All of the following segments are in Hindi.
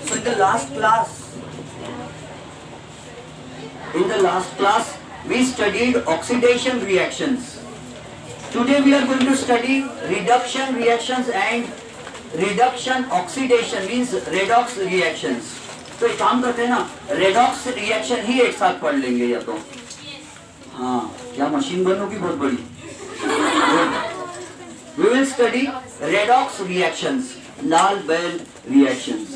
So in the last class we studied oxidation reactions. Today we are going to study reduction reactions and reduction oxidation means redox reactions. तो एक काम करते हैं ना, रेडॉक्स रिएक्शन ही एक साथ पढ़ लेंगे या तो हाँ क्या मशीन बनोगी बहुत बड़ी. We will study redox reactions, Lal-Bell reactions.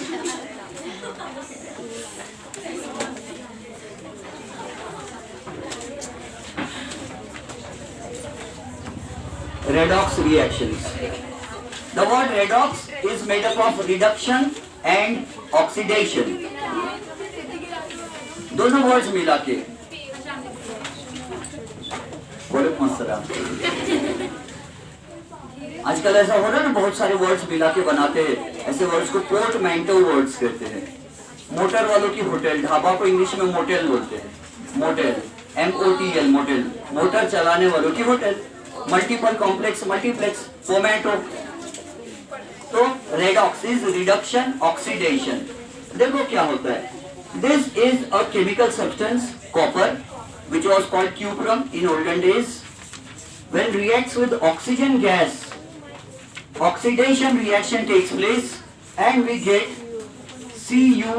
Redox reactions. The word redox is made up of reduction and oxidation. दोनों वर्ड्स मिला के बड़े मस्त रहा. आजकल ऐसा हो रहा है ना, बहुत सारे वर्ड्स मिला के बनाते हैं. ऐसे वर्ड्स को पोर्टमैंटो वर्ड्स कहते हैं. मोटर वालों की होटल, ढाबा को इंग्लिश में मोटेल बोलते हैं. मोटेल, MOTL मोटेल, मोटर चलाने वालों की hotel. Multiple complex, multiplex, tomato. तो रेडॉक्स इज रिडक्शन ऑक्सीडेशन. देखो क्या होता है. This is a chemical substance copper which was called cuprum in olden days. When reacts with oxygen gas, oxidation reaction takes place and we get CuO.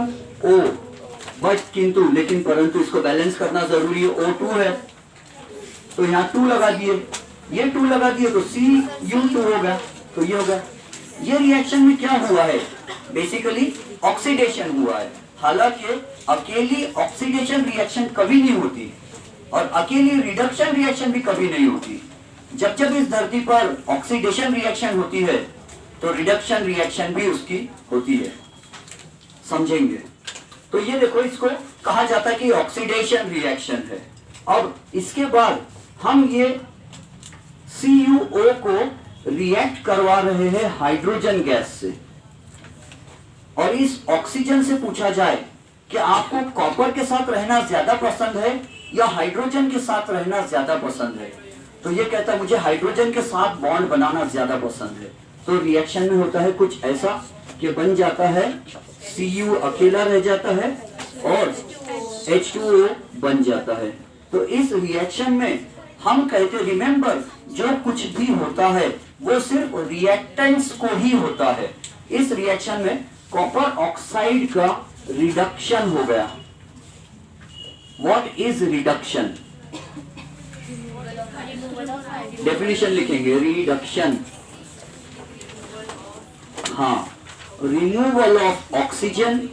But किंतु लेकिन परंतु इसको बैलेंस करना जरूरी है. O2 है तो यहाँ 2 लगा दिए, ये 2 लगा दिए तो Cu2 होगा. तो ये होगा. ये रिएक्शन में क्या हुआ है, बेसिकली ऑक्सीडेशन हुआ है. हालांकि अकेली ऑक्सीडेशन रिएक्शन कभी नहीं होती और अकेली रिडक्शन रिएक्शन भी कभी नहीं होती. जब जब इस धरती पर ऑक्सीडेशन रिएक्शन होती है तो रिडक्शन रिएक्शन भी उसकी होती है. समझेंगे. तो ये देखो, इसको कहा जाता है कि ऑक्सीडेशन रिएक्शन है. अब इसके बाद हम ये CuO को रिएक्ट करवा रहे हैं हाइड्रोजन गैस से. और इस ऑक्सीजन से पूछा जाए कि आपको कॉपर के साथ रहना ज्यादा पसंद है या हाइड्रोजन के साथ रहना ज्यादा पसंद है, तो ये कहता है मुझे हाइड्रोजन के साथ बॉन्ड बनाना ज्यादा पसंद है. तो रिएक्शन में होता है कुछ ऐसा कि बन जाता है Cu अकेला रह जाता है और H2O बन जाता है. तो इस रिएक्शन में हम कहते, रिमेंबर, जो कुछ भी होता है वो सिर्फ रिएक्टेंट्स को ही होता है. इस रिएक्शन में कॉपर ऑक्साइड का रिडक्शन हो गया. What is reduction? डेफिनेशन लिखेंगे. रिडक्शन, हाँ, रिमूवल ऑफ ऑक्सीजन.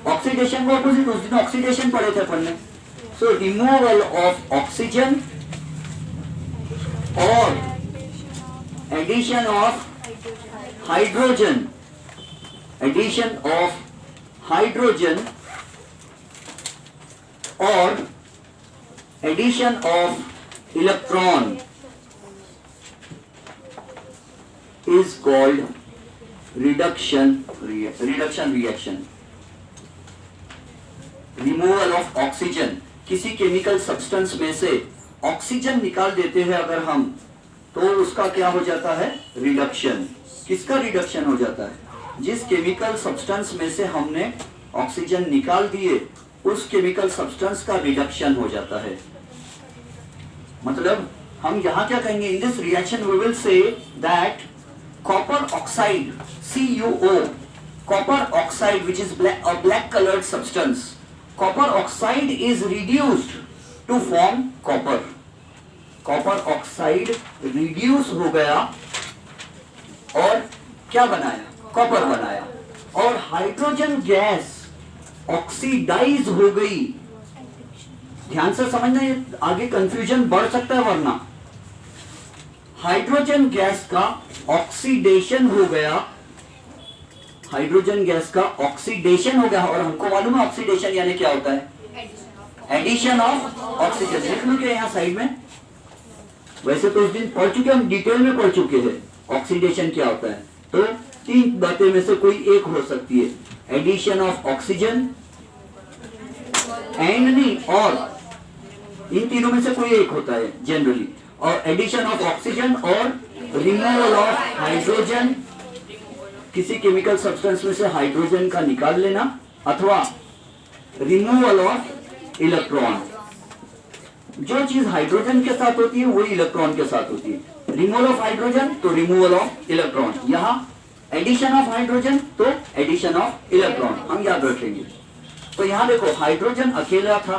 ऑक्सीडेशन को अपोजिट, उस दिन ऑक्सीडेशन पढ़े थे पढ़ने. सो रिमूवल ऑफ ऑक्सीजन और addition of hydrogen. Addition of hydrogen और addition of electron is called reduction reaction. Removal of oxygen. किसी केमिकल सब्सटेंस में से ऑक्सीजन निकाल देते हैं अगर हम, तो उसका क्या हो जाता है, रिडक्शन. किसका रिडक्शन हो जाता है? जिस केमिकल सब्सटेंस में से हमने ऑक्सीजन निकाल दिए उस केमिकल सब्सटेंस का रिडक्शन हो जाता है. मतलब हम यहाँ क्या कहेंगे, in this reaction we will say that copper oxide, CuO, copper oxide, which is a black colored substance, copper oxide is reduced to form copper. Copper oxide reduce हो गया और क्या बनाया, कॉपर बनाया. और हाइड्रोजन गैस ऑक्सीडाइज हो गई. ध्यान से समझना, ये आगे कंफ्यूजन बढ़ सकता है वरना. हाइड्रोजन गैस का ऑक्सीडेशन हो गया, हाइड्रोजन गैस का ऑक्सीडेशन हो गया. और हमको मालूम है ऑक्सीडेशन यानी क्या होता है, एडिशन ऑफ ऑक्सीजन. लिख लो क्या यहाँ साइड में. वैसे तो उस दिन पढ़ चुके, हम डिटेल में पढ़ चुके हैं ऑक्सीडेशन क्या होता है. तो 3 बातें में से कोई एक हो सकती है, एडिशन ऑफ ऑक्सीजन एंड नहीं, और इन तीनों में से कोई एक होता है जनरली. और एडिशन ऑफ ऑक्सीजन और रिमूवल ऑफ हाइड्रोजन किसी केमिकल सब्सटेंस में से हाइड्रोजन का निकाल लेना अथवा रिमूवल ऑफ इलेक्ट्रॉन। जो चीज हाइड्रोजन के साथ होती है वही इलेक्ट्रॉन के साथ होती है। रिमूवल ऑफ हाइड्रोजन तो रिमूवल ऑफ इलेक्ट्रॉन, यहाँ एडिशन ऑफ हाइड्रोजन तो एडिशन ऑफ इलेक्ट्रॉन, हम याद रखेंगे। तो यहाँ देखो हाइड्रोजन अकेला था,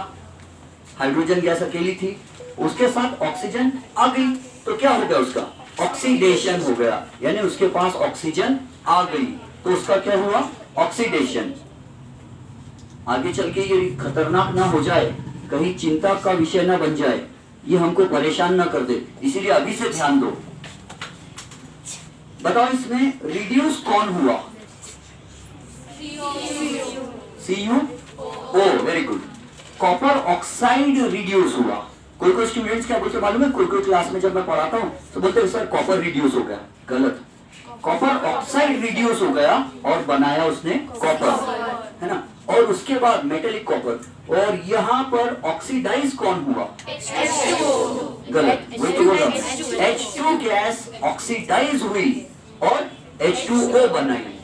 हाइड्रोजन गैस अकेली थी, उसके साथ ऑक्सीजन आ गई तो क्या हो गया, उसका ऑक्सीडेशन हो गया, यानी उसके पास ऑक्सीजन आ गई तो उसका क्या हुआ, ऑक्सीडेशन। आगे चल के ये खतरनाक ना हो जाए, कहीं चिंता का विषय ना बन जाए, ये हमको परेशान ना कर दे, इसीलिए अभी से ध्यान दो। बताओ इसमें रिड्यूस कौन हुआ, Cu O, very good. Copper oxide reduce हुआ। कोई कोई स्टूडेंट्स क्या बोलते मालूम है, कोई कोई क्लास में जब मैं पढ़ाता हूँ तो बोलते हैं सर कॉपर रिड्यूस हो गया, गलत। कॉपर ऑक्साइड रिड्यूस हो गया और बनाया उसने कॉपर, है ना। और उसके बाद मेटेलिक कॉपर, और यहाँ पर ऑक्सीडाइज कौन हुआ, गलत, वही तो बोल रहा हूं। H2 गैस ऑक्सीडाइज हुई और H2O बनाई।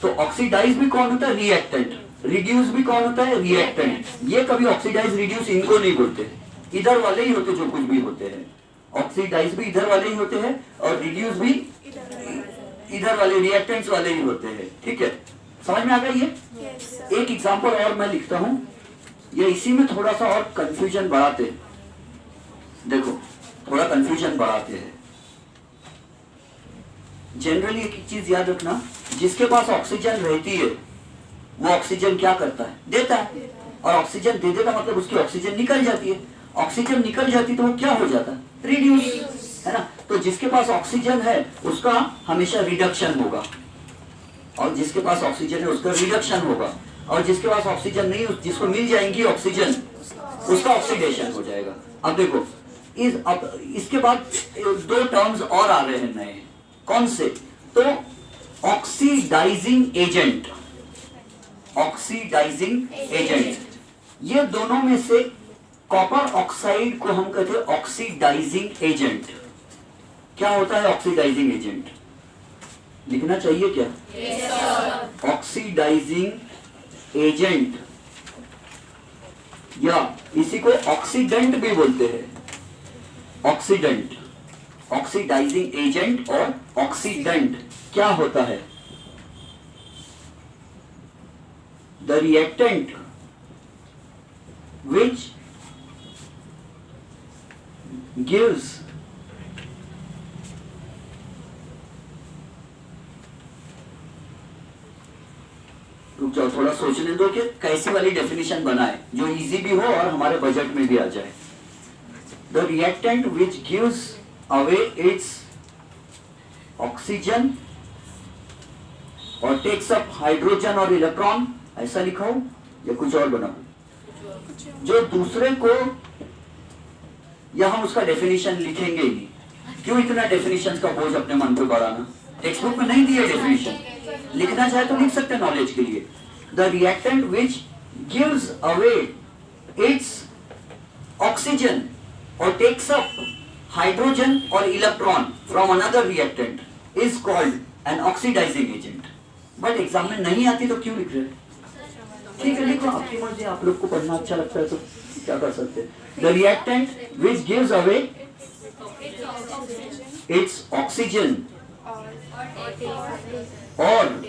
तो ऑक्सीडाइज भी कौन होता है, रिएक्टेंट। रिड्यूस भी कौन होता है, रिएक्टेंट। ये कभी ऑक्सीडाइज रिड्यूस इनको नहीं बोलते, इधर वाले ही होते जो कुछ भी होते हैं। ऑक्सीडाइज भी इधर वाले ही होते हैं और रिड्यूस भी इधर वाले रिएक्टेंट्स वाले ही होते हैं। ठीक है, समझ में आ गया ये? एक एग्जांपल और मैं लिखता हूं, ये इसी में थोड़ा सा और कंफ्यूजन बढ़ाते हैं। देखो थोड़ा कंफ्यूजन बढ़ाते हैं। जनरली एक चीज याद रखना, जिसके पास ऑक्सीजन रहती है वो ऑक्सीजन क्या करता है, देता है। और ऑक्सीजन दे देता मतलब उसकी ऑक्सीजन निकल जाती है। ऑक्सीजन निकल जाती तो वो क्या हो जाता है, रिड्यूस, है ना। तो जिसके पास ऑक्सीजन है उसका हमेशा रिडक्शन होगा, और जिसके पास ऑक्सीजन है उसका रिडक्शन होगा, और जिसके पास ऑक्सीजन नहीं, जिसको मिल जाएंगी ऑक्सीजन, उसका ऑक्सीडेशन हो जाएगा। अब देखो इसके बाद दो टर्म्स और आ रहे हैं नए, कौन से, तो ऑक्सीडाइजिंग एजेंट, ऑक्सीडाइजिंग एजेंट। ये दोनों में से कॉपर ऑक्साइड को हम कहते हैं ऑक्सीडाइजिंग एजेंट। क्या होता है ऑक्सीडाइजिंग एजेंट, लिखना चाहिए क्या? yes, ऑक्सीडाइजिंग एजेंट, या इसी को ऑक्सीडेंट भी बोलते हैं। ऑक्सीडेंट, ऑक्सीडाइजिंग एजेंट और ऑक्सीडेंट क्या होता है? द रिएक्टेंट which gives रुक जाओ, थोड़ा सोचने दो कि कैसी वाली डेफिनेशन बनाए जो इजी भी हो और हमारे बजट में भी आ जाए। The reactant which gives away its oxygen और टेक्स अप हाइड्रोजन और इलेक्ट्रॉन, ऐसा लिखा हो या कुछ और बनाओ? जो दूसरे को, या हम उसका डेफिनेशन लिखेंगे ही नहीं, क्यों इतना डेफिनेशन का बोझ अपने मन पे बढ़ाना, टेक्स्ट बुक में नहीं दिया डेफिनेशन, लिखना चाहे तो लिख सकते हैं नॉलेज के लिए। The reactant which gives away its oxygen और टेक्स अप हाइड्रोजन और electron from another reactant is called an oxidising agent. But exam में नहीं आती तो क्यों लिख रहे हैं? ठीक है, लिखो, आपकी मर्जी, आप लोग को पढ़ना अच्छा लगता है तो क्या कर सकते हैं। The reactant which gives away its oxygen और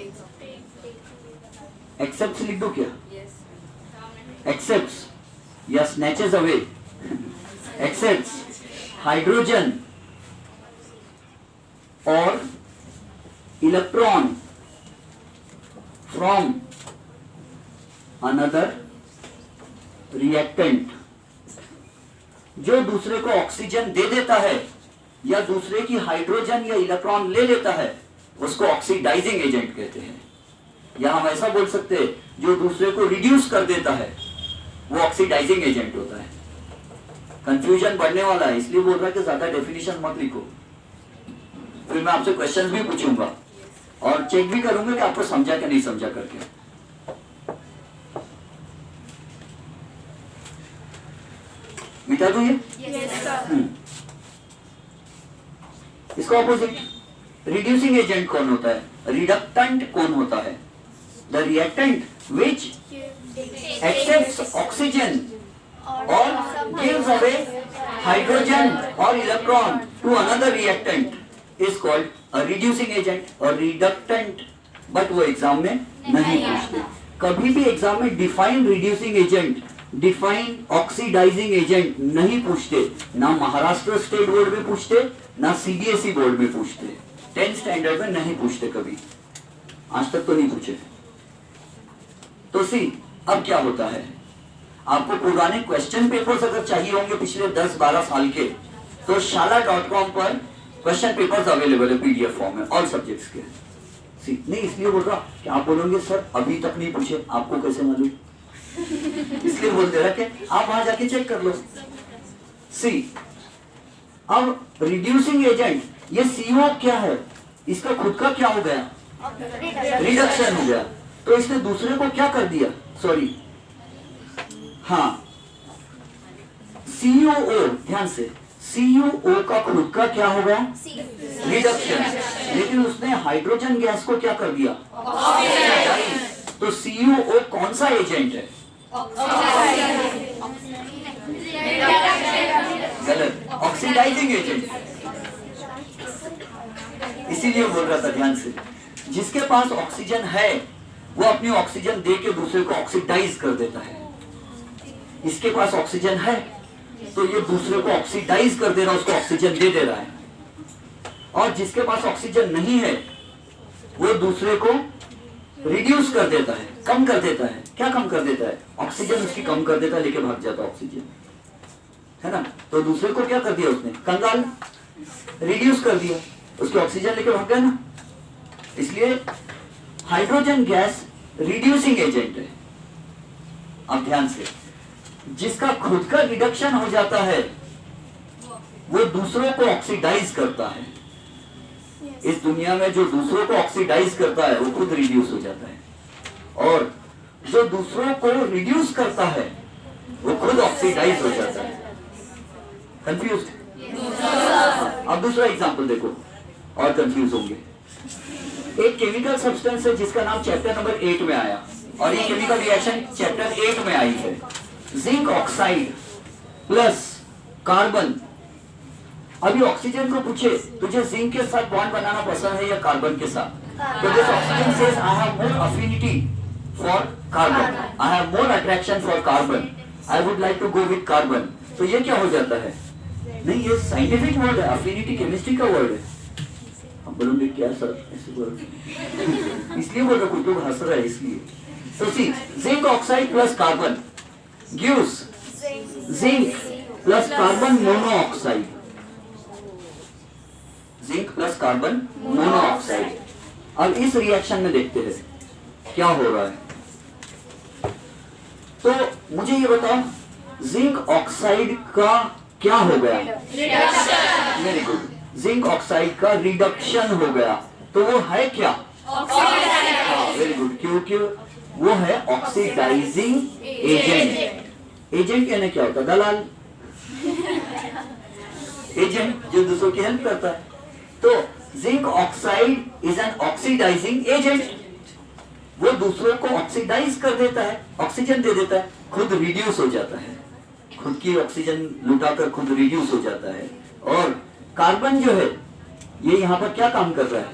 एक्सेप्ट लिख दो क्या, एक्सेप्ट या स्नैचेस अवे, एक्सेप्ट हाइड्रोजन और इलेक्ट्रॉन फ्रॉम अनदर रिएक्टेंट। जो दूसरे को ऑक्सीजन दे देता है या दूसरे की हाइड्रोजन या इलेक्ट्रॉन ले लेता है उसको ऑक्सीडाइजिंग एजेंट कहते हैं। या हम ऐसा बोल सकते हैं जो दूसरे को रिड्यूस कर देता है वो ऑक्सीडाइजिंग एजेंट होता है। कंफ्यूजन बढ़ने वाला है, इसलिए बोल रहा है कि ज्यादा डेफिनेशन मत लिखो, फिर मैं आपसे क्वेश्चंस भी पूछूंगा और चेक भी करूंगा कि आपको समझा कि नहीं समझा करके। मिटा दो ये? yes, इसका ऑपोजिट रिड्यूसिंग एजेंट कौन होता है? रिडक्टेंट कौन होता है? The reactant which accepts oxygen और gives away hydrogen or electron to another reactant is called a reducing agent or reductant. But वो एग्जाम में नहीं पूछते। कभी भी एग्जाम में define reducing agent, define oxidising agent नहीं पूछते। ना महाराष्ट्र स्टेट बोर्ड में पूछते, ना सीबीएसई बोर्ड में पूछते, 10th स्टैंडर्ड में नहीं पूछते कभी, आज तक तो नहीं पूछे। तो सी अब क्या होता है, आपको पुराने क्वेश्चन पेपर्स अगर चाहिए होंगे पिछले 10-12 साल के, तो shala.com पर क्वेश्चन पेपर्स अवेलेबल है पीडीएफ फॉर्म में ऑल सब्जेक्ट्स के। सी नहीं इसलिए बोल रहा कि आप बोलोगे सर अभी तक नहीं पूछे, आपको कैसे मालूम, इसलिए बोल दे रहा कि आप वहां जाके चेक कर लो। सी अब रिड्यूसिंग एजेंट, ये सीओ क्या है, इसका खुद का क्या हो गया, रिडक्शन हो गया, तो इसने दूसरे को क्या कर दिया, सॉरी हाँ सीयूओ, ध्यान से सीयूओ का खुद का क्या हो गया, रिडक्शन, लेकिन उसने हाइड्रोजन गैस को क्या कर दिया, तो सीयूओ कौन सा एजेंट है, गलत, ऑक्सीडाइजिंग एजेंट। इसीलिए बोल रहा था ध्यान से, जिसके पास ऑक्सीजन है वो अपनी ऑक्सीजन दे के दूसरे को ऑक्सीडाइज कर देता है। इसके पास ऑक्सीजन है तो ये दूसरे को ऑक्सीडाइज कर दे रहा है, उसको ऑक्सीजन दे रहा है। और जिसके पास ऑक्सीजन नहीं है वो दूसरे को रिड्यूस कर देता है, कम कर देता है। क्या कम कर देता है, ऑक्सीजन उसकी कम कर देता है, लेके भाग जाता है ऑक्सीजन, है ना। तो दूसरे को क्या कर दिया उसने, कंगाल, रिड्यूस कर दिया, उसकी ऑक्सीजन लेके भाग गया ना। इसलिए हाइड्रोजन गैस रिड्यूसिंग एजेंट है। अब ध्यान से, जिसका खुद का रिडक्शन हो जाता है वो दूसरों को ऑक्सीडाइज करता है। इस दुनिया में जो दूसरों को ऑक्सीडाइज करता है वो खुद रिड्यूस हो जाता है, और जो दूसरों को रिड्यूस करता है वो खुद ऑक्सीडाइज हो जाता है। कंफ्यूज? अब दूसरा एग्जांपल देखो और कंफ्यूज होंगे। एक केमिकल सब्सटेंस है जिसका नाम चैप्टर नंबर 8 में आया, और ये केमिकल रिएक्शन चैप्टर 8 में आई है। Zinc oxide plus carbon. अभी ऑक्सीजन को पूछे तुझे जिंक के साथ बॉन्ड बनाना पसंद है या कार्बन के साथ, तो this oxygen says I have more affinity for carbon, I have more attraction for carbon, I would like to go with carbon. तो ये क्या हो जाता है, नहीं ये साइंटिफिक वर्ड है, अफिनिटी केमिस्ट्री का वर्ड है। हम बोलोगे क्या सर ऐसे वर्ड इसलिए बोल रहा, कुछ लोग हंस रहे हैं इसलिए। तो see zinc oxide plus carbon gives zinc plus carbon monoxide, zinc plus carbon monoxide. अब इस रिएक्शन में देखते हैं क्या हो रहा है। तो मुझे ये बताओ, जिंक ऑक्साइड का क्या हो गया, वेरी गुड, जिंक ऑक्साइड का रिडक्शन हो गया। तो वो है क्या, वेरी गुड, क्योंकि वो है ऑक्सीडाइजिंग एजेंट। एजेंट यानी क्या होता है, दलाल, एजेंट जो दूसरों की हेल्प करता है। तो zinc oxide is an oxidising agent, वो दूसरों को ऑक्सीडाइज कर देता है, ऑक्सीजन दे देता है, खुद रिड्यूस हो जाता है, खुद की ऑक्सीजन लुटाकर खुद रिड्यूस हो जाता है। और कार्बन जो है ये यहाँ पर क्या काम कर रहा है,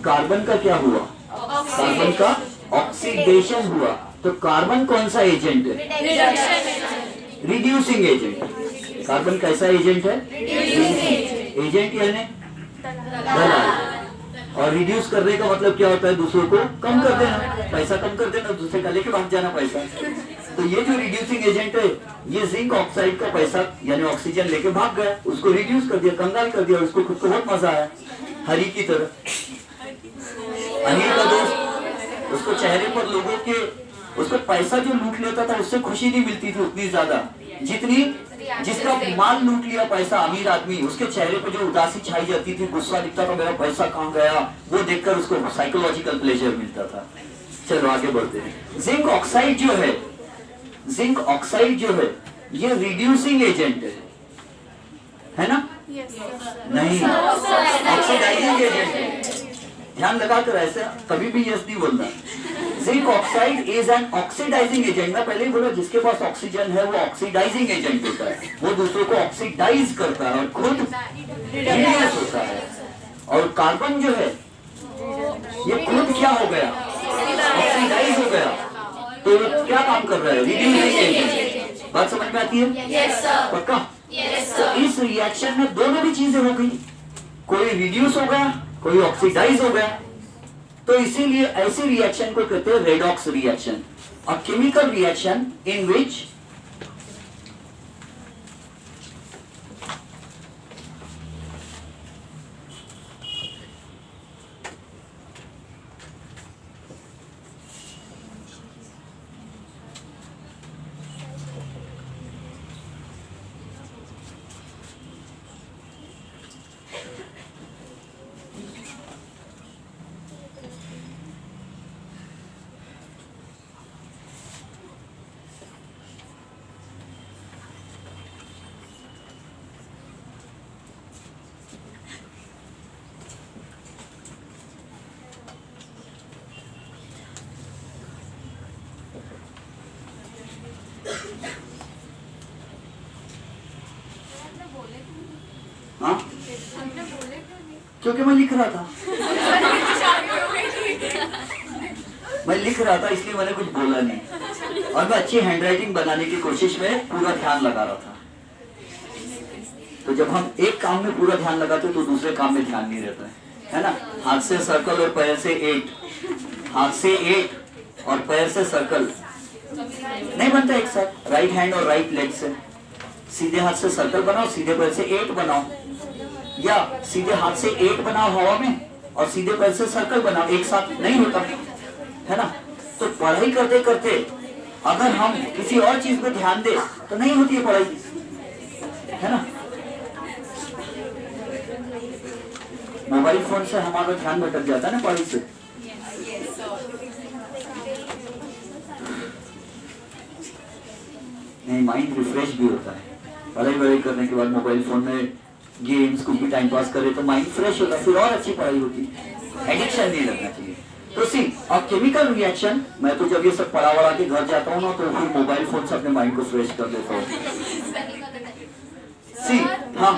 कार्बन का क्या हुआ, कार्बन का ऑक्सीडेशन हुआ। तो कार्बन कौन सा एजेंट है, रिड्यूसिंग एजेंट। कार्बन कैसा एजेंट है, एजेंट यानी दलाल। और रिड्यूस करने का मतलब क्या होता है, दूसरों को कम कर देना, पैसा कम कर देना, दूसरे का लेके भाग जाना पैसा। तो ये जो रिड्यूसिंग एजेंट है ये जिंक ऑक्साइड का पैसा यानी ऑक्सीजन लेके भाग गया, उसको रिड्यूस कर दिया, कंगाल कर दिया, उसको खुद को बहुत मजा आया, हरी की तरह। अनिल का दोस्त, उसको चेहरे पर लोगों के, उसको पैसा जो लूट लेता था उससे खुशी नहीं मिलती थी उतनी ज्यादा जितनी जिसका माल लूट लिया पैसा, अमीर आदमी, उसके चेहरे पे जो उदासी छाई जाती थी, गुस्सा दिखता था, मेरा पैसा कहाँ गया, वो देखकर उसको साइकोलॉजिकल प्लेजर मिलता था। चलो आगे बढ़ते हैं। जिंक ऑक्साइड जो है, जिंक ऑक्साइड जो है ये रिड्यूसिंग एजेंट है ना। नहीं, ऑक्सीडाइजिंग एजेंट। ध्यान लगाकर ऐसे कभी भी यस नहीं बोलना। Zinc oxide is an oxidising agent. मैं पहले ही बोला जिसके पास ऑक्सीजन है वो ऑक्सीडाइजिंग एजेंट होता है, वो दूसरों को ऑक्सीडाइज करता है और खुद रिड्यूस होता है। और कार्बन जो है ये खुद क्या हो गया, ऑक्सीडाइज हो गया, तो क्या काम कर रहा है, रिड्यूसिंग एजेंट। बात समझ में आती है? Yes sir. पक्का? यस तो सर। इस रिएक्शन में दोनों भी चीजें हो गई, कोई रिड्यूस हो गया, कोई ऑक्सीडाइज हो गया। तो इसीलिए ऐसे रिएक्शन को कहते हैं redox reaction, a chemical reaction in which हाँ, क्योंकि मैं लिख रहा था, मैं लिख रहा था इसलिए मैंने कुछ बोला नहीं, और मैं अच्छी हैंडराइटिंग बनाने की कोशिश में पूरा ध्यान लगा रहा था। तो जब हम एक काम में पूरा ध्यान लगाते तो दूसरे काम में ध्यान नहीं रहता है ना। हाथ से सर्कल और पैर से 8, हाथ से 8 और पैर से सर्कल नहीं बनता एक साथ। राइट हैंड और राइट लेग से सीधे हाथ से सर्कल बनाओ, सीधे पैर से 8 बनाओ, या सीधे हाथ से 8 बनाओ हवा में और सीधे पैर से सर्कल बनाओ, एक साथ नहीं होता है ना। तो पढ़ाई करते करते अगर हम किसी और चीज पे ध्यान दे तो नहीं होती है पढ़ाई, है ना। मोबाइल फोन से हमारा ध्यान भटक जाता है ना पढ़ाई से। नहीं, माइंड रिफ्रेश भी होता है। पढ़ाई करने के बाद मोबाइल फोन में गेम्स कुछ भी टाइम पास करे तो माइंड फ्रेश होता है, फिर और अच्छी पढ़ाई होती है। एडिक्शन नहीं लगना चाहिए। तो सी और केमिकल रिएक्शन, मैं तो जब ये सब पढ़ा वढ़ा के घर जाता हूँ ना तो फिर मोबाइल फोन से अपने माइंड को फ्रेश कर देता हूँ। सी हाँ,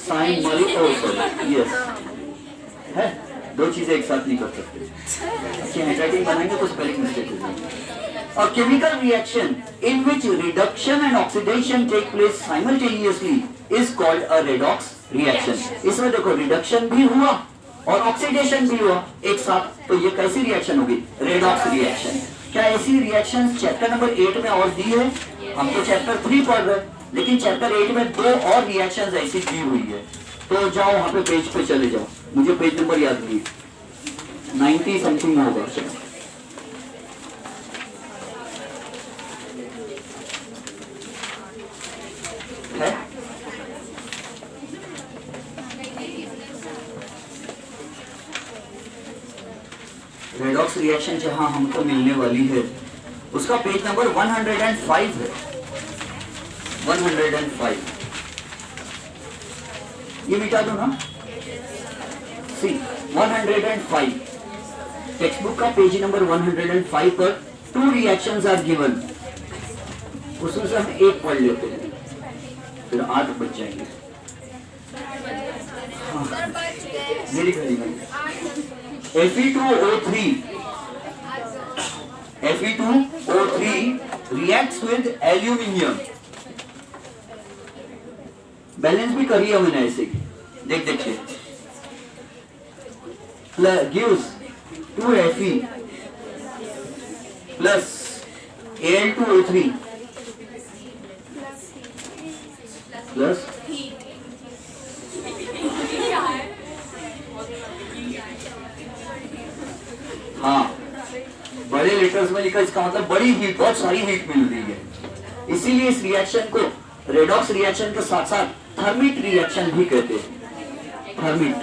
साइन यस है, दो चीजें एक साथ नहीं कर सकते। अच्छी हैंडराइटिंग बनाएंगे तो स्पेलिंग मिस्टेक हो जाएगी। A chemical reaction in which reduction and oxidation take place simultaneously is called a redox reaction. इसमें देखो रिडक्शन भी हुआ और ऑक्सीडेशन भी हुआ एक साथ, तो ये कैसी रिएक्शन होगी, रेडॉक्स रिएक्शन। क्या ऐसी रिएक्शन चैप्टर नंबर 8 में और दी है? हम तो चैप्टर 3 पढ़ रहे हैं, लेकिन चैप्टर 8 में 2 और रिएक्शंस ऐसी दी हुई है। तो जाओ वहां पे पेज पे चले जाओ, मुझे पेज नंबर याद नहीं, 90 समथिंग होगा है। रेडॉक्स रिएक्शन जहां हमको मिलने वाली है उसका पेज नंबर 105 है, 105। ये मिटा दो ना, सी 105 टेक्स्ट बुक का पेज नंबर 105 पर 2 रिएक्शंस आर गिवन, उसमें से हम एक पढ़ लेते हैं, फिर 8 बच जाएंगे। हाँ, मेरी घड़ी में Fe2O3 reacts with aluminium। Balance भी करी है मैंने ऐसे, देख देखिए, gives 2Fe plus Al2O3 plus हाँ, बड़े लेटर्स में लिखा, इसका मतलब बड़ी हीट, बहुत सारी हीट मिल रही है। इसीलिए इस रिएक्शन को रेडॉक्स रिएक्शन के साथ साथ थर्मिट रिएक्शन भी कहते हैं। थर्मिट,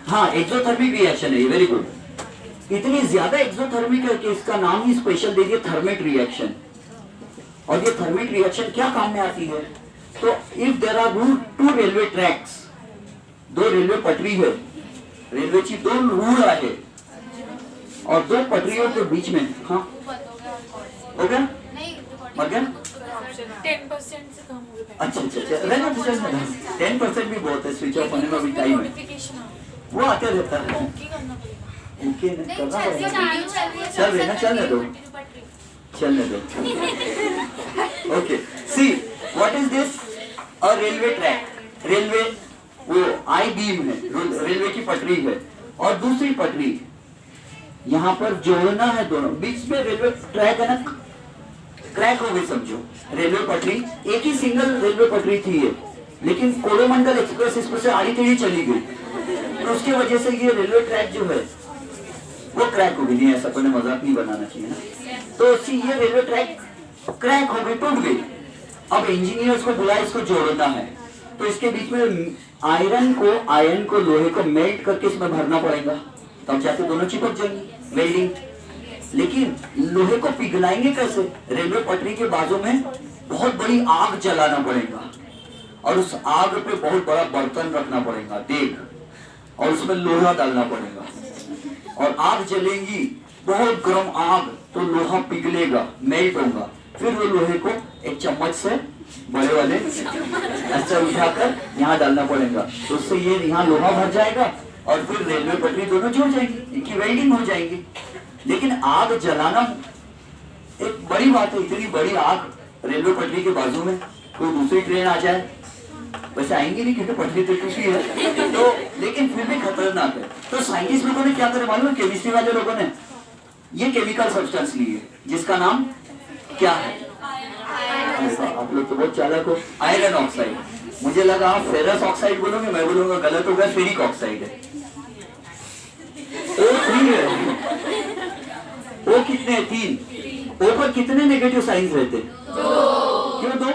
हाँ, एक्सोथर्मिक रिएक्शन है ये, वेरी गुड। इतनी ज्यादा एक्सोथर्मिक है कि इसका नाम ही स्पेशल दे दिया थर्मिट रिएक्शन। और ये थर्मिक रिएक्शन क्या काम में आती है? तो if there are two railway tracks, दो रेलवे पटरी है, रेल्वेची दोन रूळ आहे और दो पटरियों के बीच में, हाँ हो गया, मर गया 10% से कम हो गया। अच्छा अच्छा अच्छा, रहना तो चलना, 10% भी बहुत है, स्विच ऑफ होने में भी टाइम है, नोटिफिकेशन वो आते रहता है। ओके करना पड़ेगा। ओके नहीं करना पड़ेगा, चल चल रही ना, चलने दो, चलने दो। Okay, see what is this? A railway track, railway वो आई बीम है, रेलवे की पटरी है और दूसरी पटरी यहाँ पर जोड़ना है, दोनों बीच में रेलवे ट्रैक है ना, क्रैक हो गई समझो। रेलवे पटरी एक ही सिंगल रेलवे पटरी थी ये, लेकिन कोरोमंडल एक्सप्रेस इसमें से आड़ी टेढ़ी चली गई, तो उसकी वजह से ये रेलवे ट्रैक जो है वो क्रैक हो गई। नहीं, ऐसा कोई मजाक नहीं बनाना चाहिए ना। तो ये रेलवे ट्रैक क्रैक हो गई, टूट गई। अब इंजीनियर्स को बुलाया, इसको जोड़ना है, तो इसके बीच में आयरन को लोहे को मेल्ट करके इसमें भरना पड़ेगा, तब जाके दोनों चिपक जाएंगे, वेल्डिंग। लेकिन लोहे को पिघलाएंगे कैसे? रेलवे पटरी के बाजू में बहुत बड़ी आग जलाना पड़ेगा और उस आग पे बहुत बड़ा बर्तन रखना पड़ेगा, देख, और उसमें लोहा डालना पड़ेगा और आग जलेगी, बहुत गर्म आग, तो लोहा पिघलेगा, मेल्ट होगा। फिर वो लोहे को एक चम्मच से बड़े वाले ऐसा उठाकर यहाँ डालना पड़ेगा, तो उससे ये यहाँ लोहा भर जाएगा और फिर रेलवे पटरी दोनों जुड़ जाएगी, इनकी वेल्डिंग हो जाएगी। लेकिन आग जलाना एक बड़ी बात है, इतनी बड़ी आग रेलवे पटरी के बाजू में, कोई दूसरी ट्रेन आ जाए, वैसे आएंगे नहीं क्योंकि पटरी तो टूटी है, तो लेकिन फिर भी खतरनाक है। तो साइंटिस्ट लोगों ने क्या करे मालूम है? केमिस्ट्री वाले लोगों ने ये केमिकल सब्सटेंस ली है जिसका नाम क्या है? आप लोग तो बहुत चालाक हो। Iron oxide. मुझे लगा आप फेरस ऑक्साइड बोलोगे, मैं बोलूंगा गलत होगा, फेरिक ऑक्साइड है। O3 है। O कितने हैं? 3। O पर कितने नेगेटिव साइंस रहते? क्यों 2?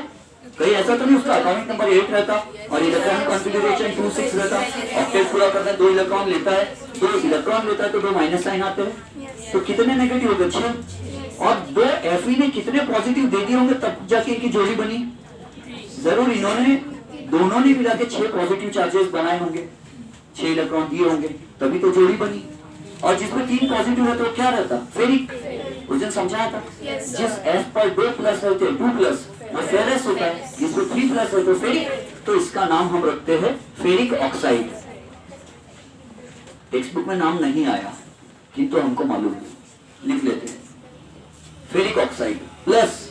कहीं ऐसा तो नहीं उसका एटॉमिक नंबर 8 रहता और इलेक्ट्रॉनिक कॉन्फ़िगरेशन 2 6 रहता, ऑक्टेट पूरा करता है, 2 इलेक्ट्रॉन लेता है, 2 इलेक्ट्रॉन लेता है तो 2 माइनस साइन आते हैं, तो कितने नेगेटिव हो गए? 6। और 2 Fe ने कितने पॉजिटिव दे दिए होंगे तब जाके इनकी जोड़ी बनी? जरूर इन्होंने दोनों ने मिला के 6 पॉजिटिव चार्जेस बनाए होंगे, 6 इलेक्ट्रॉन दिए होंगे, तभी तो जोड़ी बनी। और जिसमें 3 पॉजिटिव रहते वो क्या रहता? फेरिक। उस दिन समझाया था, जिस F पर 2 प्लस रहते हैं, 2 प्लस, वो फेरस होता है, जिसमें 3 प्लस रहते फेरिक, तो इसका नाम हम रखते हैं फेरिक ऑक्साइड। टेक्स्ट बुक में नाम नहीं आया किंतु तो हमको मालूम है, लिख लेते हैं फेरिक ऑक्साइड प्लस।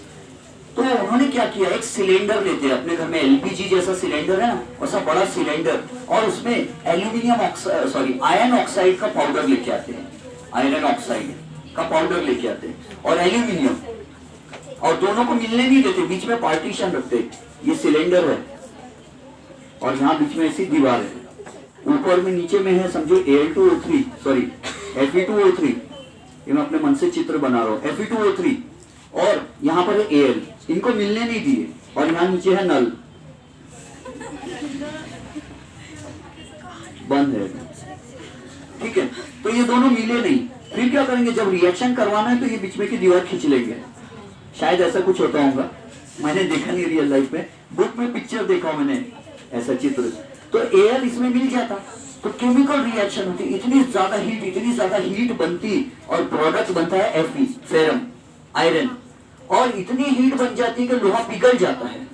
तो उन्होंने क्या किया, एक सिलेंडर लेते हैं, अपने घर में एलपीजी जैसा सिलेंडर है ना, वैसा बड़ा सिलेंडर, और उसमें एल्यूमिनियम ऑक्साइड आयरन ऑक्साइड का पाउडर लेके आते हैं, आयरन ऑक्साइड का पाउडर लेके आते हैं और एल्यूमिनियम, और दोनों को मिलने नहीं देते, बीच में पार्टीशन रखते। ये सिलेंडर है और यहाँ बीच में ऐसी दीवार है, ऊपर में नीचे में है समझो Al2O3 सॉरी Fe2O3, ये मैं अपने मन से चित्र बना रहा हूँ, Fe2O3, और यहाँ पर है Al, इनको मिलने नहीं दिए, और यहाँ नीचे है नल, बंद है, ठीक है। तो ये दोनों मिले नहीं, फिर क्या करेंगे, जब रिएक्शन करवाना है तो ये बीच में की दीवार खींच लेंगे, शायद ऐसा कुछ होता होगा, मैंने देखा नहीं रियल लाइफ में, बुक में पिक्चर देखा मैंने ऐसा चित्र। तो Al इसमें मिल जाता तो केमिकल रिएक्शन होती, इतनी ज्यादा हीट बनती और प्रोडक्ट बनता है Fe, फेरम आयरन, और इतनी हीट बन जाती है कि लोहा पिघल जाता है,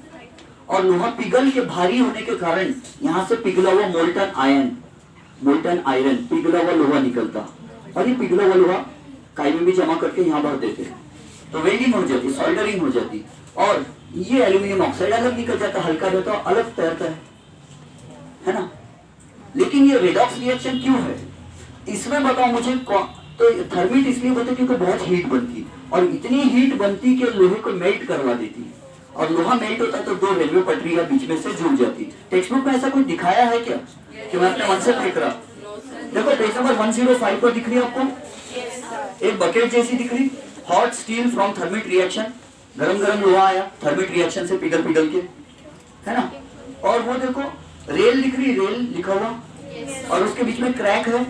और लोहा पिघल के भारी होने के कारण यहाँ से पिघला हुआ मोल्टन आयरन पिघला हुआ लोहा निकलता, और ये पिघला हुआ लोहा काई में भी जमा करके यहाँ भर देते, तो वेल्डिंग हो जाती, सोल्डरिंग हो जाती, और ये एल्यूमिनियम ऑक्साइड अलग निकल जाता, हल्का रहता है, अलग तैरता है ना। लेकिन ये रेडॉक्स रिएक्शन क्यों है, इसमें बताओ मुझे। तो थर्मिट इसलिए बोलते क्योंकि बहुत हीट बनती, और इतनी हीट बनती कि लोहे को मेल्ट करवा देती, और लोहा मेल्ट होता तो 2 रेलवे पटरियां बीच में से जुड़ जाती। टेक्स्ट बुक में ऐसा कोई दिखाया है क्या कि मैं अपने मन से फेंक रहा? देखो पेज नंबर 105 पर दिख रही है आपको, एक बकेट जैसी दिख रही, hot steel from thermite reaction, गरम लोहा आया थर्मिट रिएक्शन से पिघल के, है ना। और वो देखो रेल दिख रही, रेल लिखा हुआ, और उसके बीच में क्रैक है,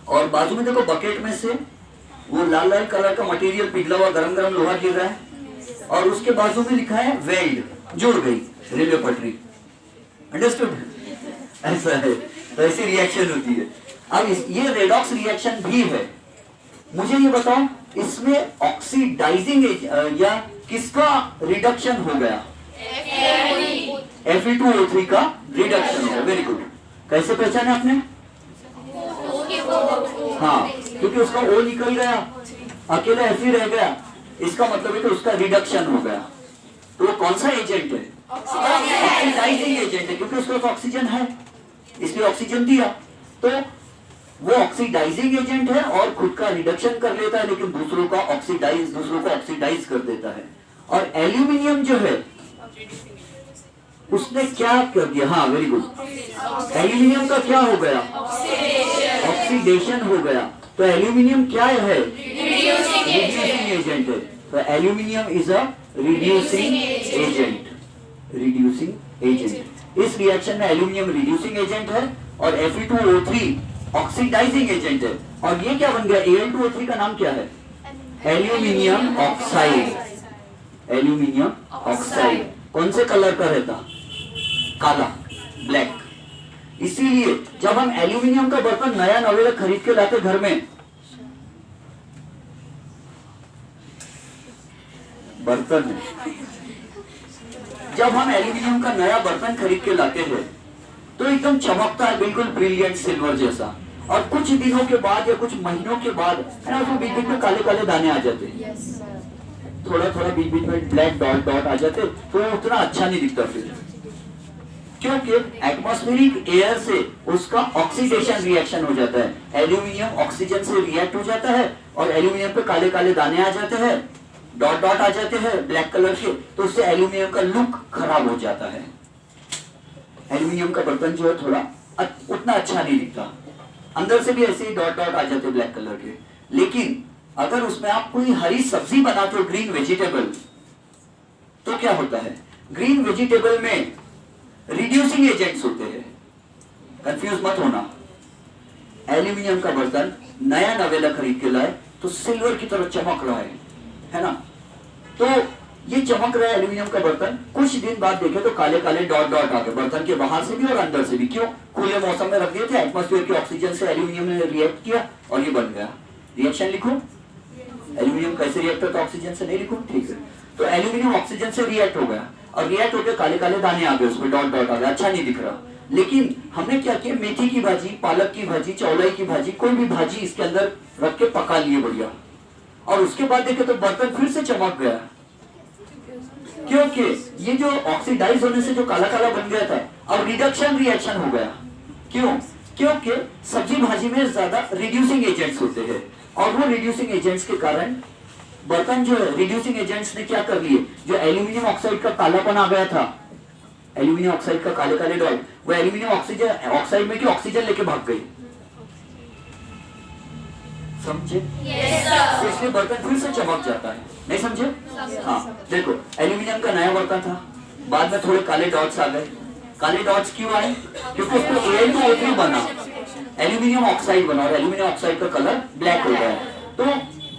और बाजू में देखो बकेट में से वो लाल कलर का मटेरियल पिघला हुआ गरम लोहा गिर रहा है, और उसके बाजू में लिखा है वेल्ड, जुड़ गई रेलवे पटरी। अंडरस्टूड? ऐसा है, तो ऐसी रिएक्शन होती है। अब ये रेडॉक्स रिएक्शन भी है। मुझे ये बताओ, इसमें ऑक्सीडाइजिंग या किसका रिडक्शन हो गया? Fe2O3 का रिडक्शन हो गया। Very good. कैसे पहचाने आपने? हाँ, क्योंकि उसका O निकल गया, अकेला Fe रह गया, इसका मतलब है कि उसका रिडक्शन हो गया। तो वो कौन सा एजेंट है? ऑक्सीडाइजिंग एजेंट है, क्योंकि उसको तो ऑक्सीजन है, इसलिए ऑक्सीजन दिया। तो वो ऑक्सीडाइजिंग एजेंट है और खुद का रिडक्शन कर लेता है, लेकिन दूसरों को ऑक्सीडाइज कर देता है। और एल्यूमिनियम जो है उसने क्या कर दिया? हाँ, वेरी गुड। एल्यूमिनियम का क्या हो गया? ऑक्सीडेशन हो गया। तो एल्यूमिनियम क्या है? रिड्यूसिंग एजेंट है। तो aluminium is a reducing agent. Reducing agent. इस रिएक्शन में एल्यूमिनियम रिड्यूसिंग एजेंट है और Fe2O3 ऑक्सीडाइजिंग एजेंट है। और ये क्या बन गया? Al2O3 का नाम क्या है? Aluminium oxide. एल्यूमिनियम ऑक्साइड कौन से कलर का रहता? काला, ब्लैक। इसीलिए जब हम एल्यूमिनियम का बर्तन नया नवेला खरीद के लाते घर में, बर्तन है, जब हम एल्यूमिनियम का नया बर्तन खरीद के लाते हैं तो एकदम चमकता है, बिल्कुल ब्रिलियंट सिल्वर जैसा। और कुछ दिनों के बाद या कुछ महीनों के बाद है ना, उसमें बीच बीच में काले काले दाने आ जाते हैं, थोड़ा थोड़ा बीच बीच में ब्लैक डॉट डॉट आ जाते, तो उतना अच्छा नहीं दिखता फिर, क्योंकि एटमॉस्फेरिक एयर से उसका ऑक्सीडेशन रिएक्शन हो जाता है। एल्यूमिनियम ऑक्सीजन से रिएक्ट हो जाता है और एल्यूमिनियम पे काले काले दाने आ जाते हैं, डॉट डॉट आ जाते हैं ब्लैक कलर के, तो उससे एल्यूमिनियम का लुक खराब हो जाता है। एल्यूमिनियम का बर्तन जो है थोड़ा उतना अच्छा नहीं दिखता, अंदर से भी ऐसे ही डॉट डॉट आ जाते हैं ब्लैक कलर के। लेकिन अगर उसमें आप कोई हरी सब्जी बनाते हो, ग्रीन वेजिटेबल, तो क्या होता है? ग्रीन वेजिटेबल में रिड्यूसिंग एजेंट्स होते हैं, कंफ्यूज मत होना। एल्यूमिनियम का बर्तन नया नवेला खरीद के लाए तो सिल्वर की तरह चमक रहा है ना? तो ये चमक रहा है एल्यूमिनियम का बर्तन, कुछ दिन बाद देखे तो काले काले डॉट डॉट आ गए, बर्तन के बाहर से भी और अंदर से भी। क्यों? खुले मौसम में रख दिए थे, एटमॉस्फेयर के ऑक्सीजन से एल्यूमिनियम ने रिएक्ट किया और ये बन गया। रिएक्शन लिखो, एल्यूमिनियम कैसे रिएक्ट होता है ऑक्सीजन से? नहीं लिखो, ठीक है। तो एल्यूमिनियम ऑक्सीजन से रिएक्ट हो गया और रिएक्ट होकर काले काले दाने आ गए, उसमें डॉट डॉट आ गया, अच्छा नहीं दिख रहा। लेकिन हमने क्या किया? मेथी की भाजी, पालक की भाजी, चौलाई की भाजी, कोई भी भाजी इसके अंदर रख के पका लिए बढ़िया, और उसके बाद देखे तो बर्तन फिर से चमक गया, क्योंकि ये जो ऑक्सीडाइज होने से जो काला काला बन गया था, अब रिडक्शन रिएक्शन हो गया। क्यों? क्योंकि सब्जी भाजी में ज्यादा रिड्यूसिंग एजेंट्स होते हैं, और वो रिड्यूसिंग एजेंट्स के कारण बर्तन जो है, रिड्यूसिंग एजेंट्स ने क्या कर लिए? जो एल्यूमिनियम ऑक्साइड का कालापन आ गया था, एल्यूमिनियम ऑक्साइड का काले काले डॉट, वो एल्यूमिनियम ऑक्साइड में की ऑक्सीजन लेके भाग गई। समझे? तो इसलिए बर्तन फिर से चमक जाता है। नहीं समझे? हाँ, देखो एल्यूमिनियम का नया बर्तन था, बाद में थोड़े काले डॉट्स आ गए। काले डॉट्स क्यों आए? क्योंकि उसको Al2O3 बना, एल्यूमिनियम ऑक्साइड बना, और एल्यूमिनियम ऑक्साइड का कलर ब्लैक हो गया। तो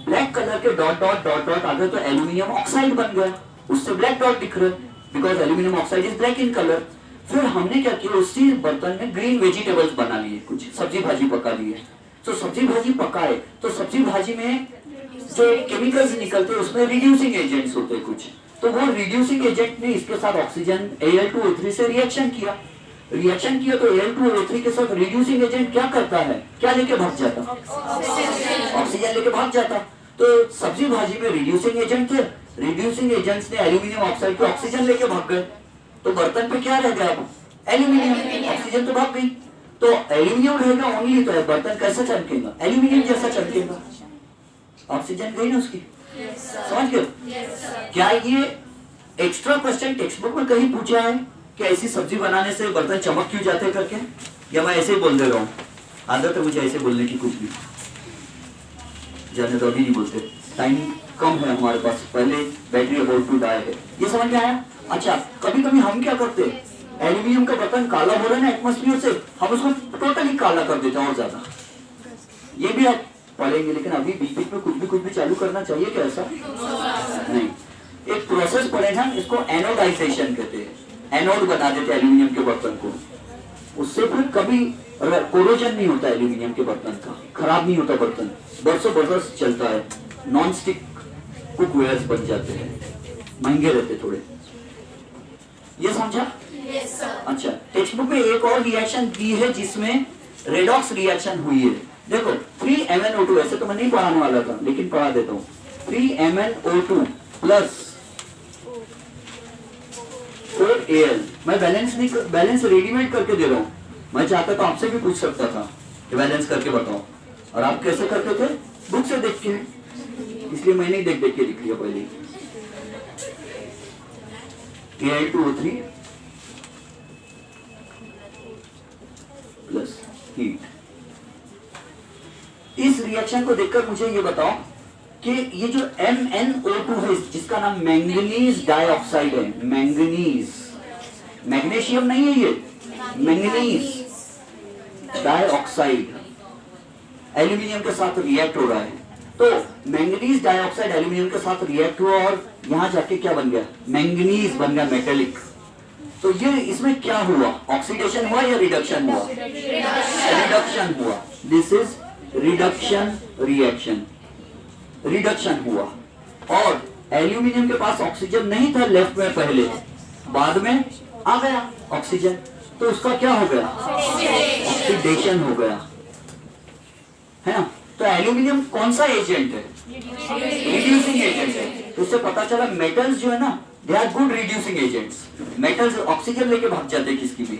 ब्लैक कलर के डॉट डॉट डॉट डॉट आ गए, तो एल्यूमिनियम ऑक्साइड बन गया, उससे ब्लैक डॉट दिख रहे, because aluminium oxide is black in colour. फिर हमने क्या किया? उसी बर्तन में ग्रीन वेजिटेबल्स बना लिए, कुछ सब्जी भाजी पका लिए। तो सब्जी भाजी पकाए तो सब्जी भाजी में जो केमिकल्स निकलते हैं उसमें रिड्यूसिंग एजेंट्स होते हैं कुछ, तो वो रिड्यूसिंग एजेंट ने इसके साथ ऑक्सीजन Al2O3 से रिएक्शन किया तो Al2O3 के साथ रिड्यूसिंग एजेंट क्या करता है? क्या लेके भाग जाता? ऑक्सीजन लेके भाग जाता। तो सब्जी भाजी में रिड्यूसिंग एजेंट थे, रिड्यूसिंग एजेंट्स ने एल्यूमिनियम ऑक्साइड को ऑक्सीजन लेके भाग गए, तो बर्तन पे क्या रह गया? अब एल्यूमिनियम, ऑक्सीजन तो भाग गई, तो एल्यूमिनियम रहेगा ओनली, तो बर्तन कैसा चमकेगा? एल्यूमिनियम जैसा चमकेगा, ऑक्सीजन गई ना उसकी। समझ गए? क्या ये एक्स्ट्रा क्वेश्चन टेक्स्ट बुक में कहीं पूछा है कि ऐसी सब्जी बनाने से बर्तन चमक क्यों जाते हैं करके? या मैं ऐसे ही बोल दे रहा हूँ? आदत है मुझे ऐसे बोलने की, कुछ भी जाने तो अभी नहीं बोलते, टाइम कम है हमारे पास, पहले बैटरी अबाउट टू डाई है। ये समझ में आया? अच्छा, कभी कभी हम क्या करते हैं, एल्यूमिनियम का बर्तन काला हो रहा है ना एटमॉस्फेयर से, हम उसको टोटली काला कर देते हैं और ज्यादा। ये भी आप पढ़ेंगे, लेकिन अभी बीच बीच में कुछ भी चालू करना चाहिए क्या? ऐसा नहीं। एक प्रोसेस पढ़े ना, इसको एनोडाइजेशन कहते हैं। एनोड बना देते हैं एल्यूमिनियम के बर्तन को, उससे फिर कभी कोरोजन नहीं होता एल्यूमिनियम के बर्तन का, खराब नहीं होता बर्तन, बरसों बरस चलता है। नॉन स्टिक कुकवेयर्स बन जाते हैं, महंगे रहते थोड़े। ये समझा? Yes, sir. अच्छा, टेक्स्ट बुक में एक और रिएक्शन दी है जिसमें रेडॉक्स रिएक्शन हुई है। देखो 3MnO2, ऐसे तो मैं नहीं पढ़ाने वाला था लेकिन पढ़ा देता हूँ। 3MnO2 प्लस 4Al, मैं बैलेंस रेडीमेड करके दे रहा हूँ। मैं चाहता तो आपसे भी पूछ सकता था कि बैलेंस करके बताओ, और आप कैसे करते थे? बुक से देख के, इसलिए मैंने ही देख के लिख लिया पहले। Al2O3 plus heat. इस रिएक्शन को देखकर मुझे ये बताओ कि ये जो MnO2 है जिसका नाम मैंगनीज डाइऑक्साइड है, मैंगनीज, मैग्नीशियम नहीं है ये, मैंगनीज डाइऑक्साइड एल्यूमिनियम के साथ रिएक्ट हो रहा है। तो मैंगनीज डाइऑक्साइड एल्यूमिनियम के साथ रिएक्ट हुआ और यहां जाके क्या बन गया? मैंगनीज बन गया, मेटेलिक। तो ये इसमें क्या हुआ? ऑक्सीडेशन हुआ या रिडक्शन हुआ? रिडक्शन हुआ। This is reduction reaction, reduction हुआ। और एल्यूमिनियम के पास ऑक्सीजन नहीं था लेफ्ट में पहले, बाद में आ गया ऑक्सीजन, तो उसका क्या हो गया? ऑक्सीडेशन हो गया, है ना? तो एल्यूमिनियम कौन सा एजेंट है? रिड्यूसिंग एजेंट है। तो इससे पता चला मेटल्स जो है ना, they are good reducing agents. Metals oxygen लेके भाग जाते हैं किसकी भी,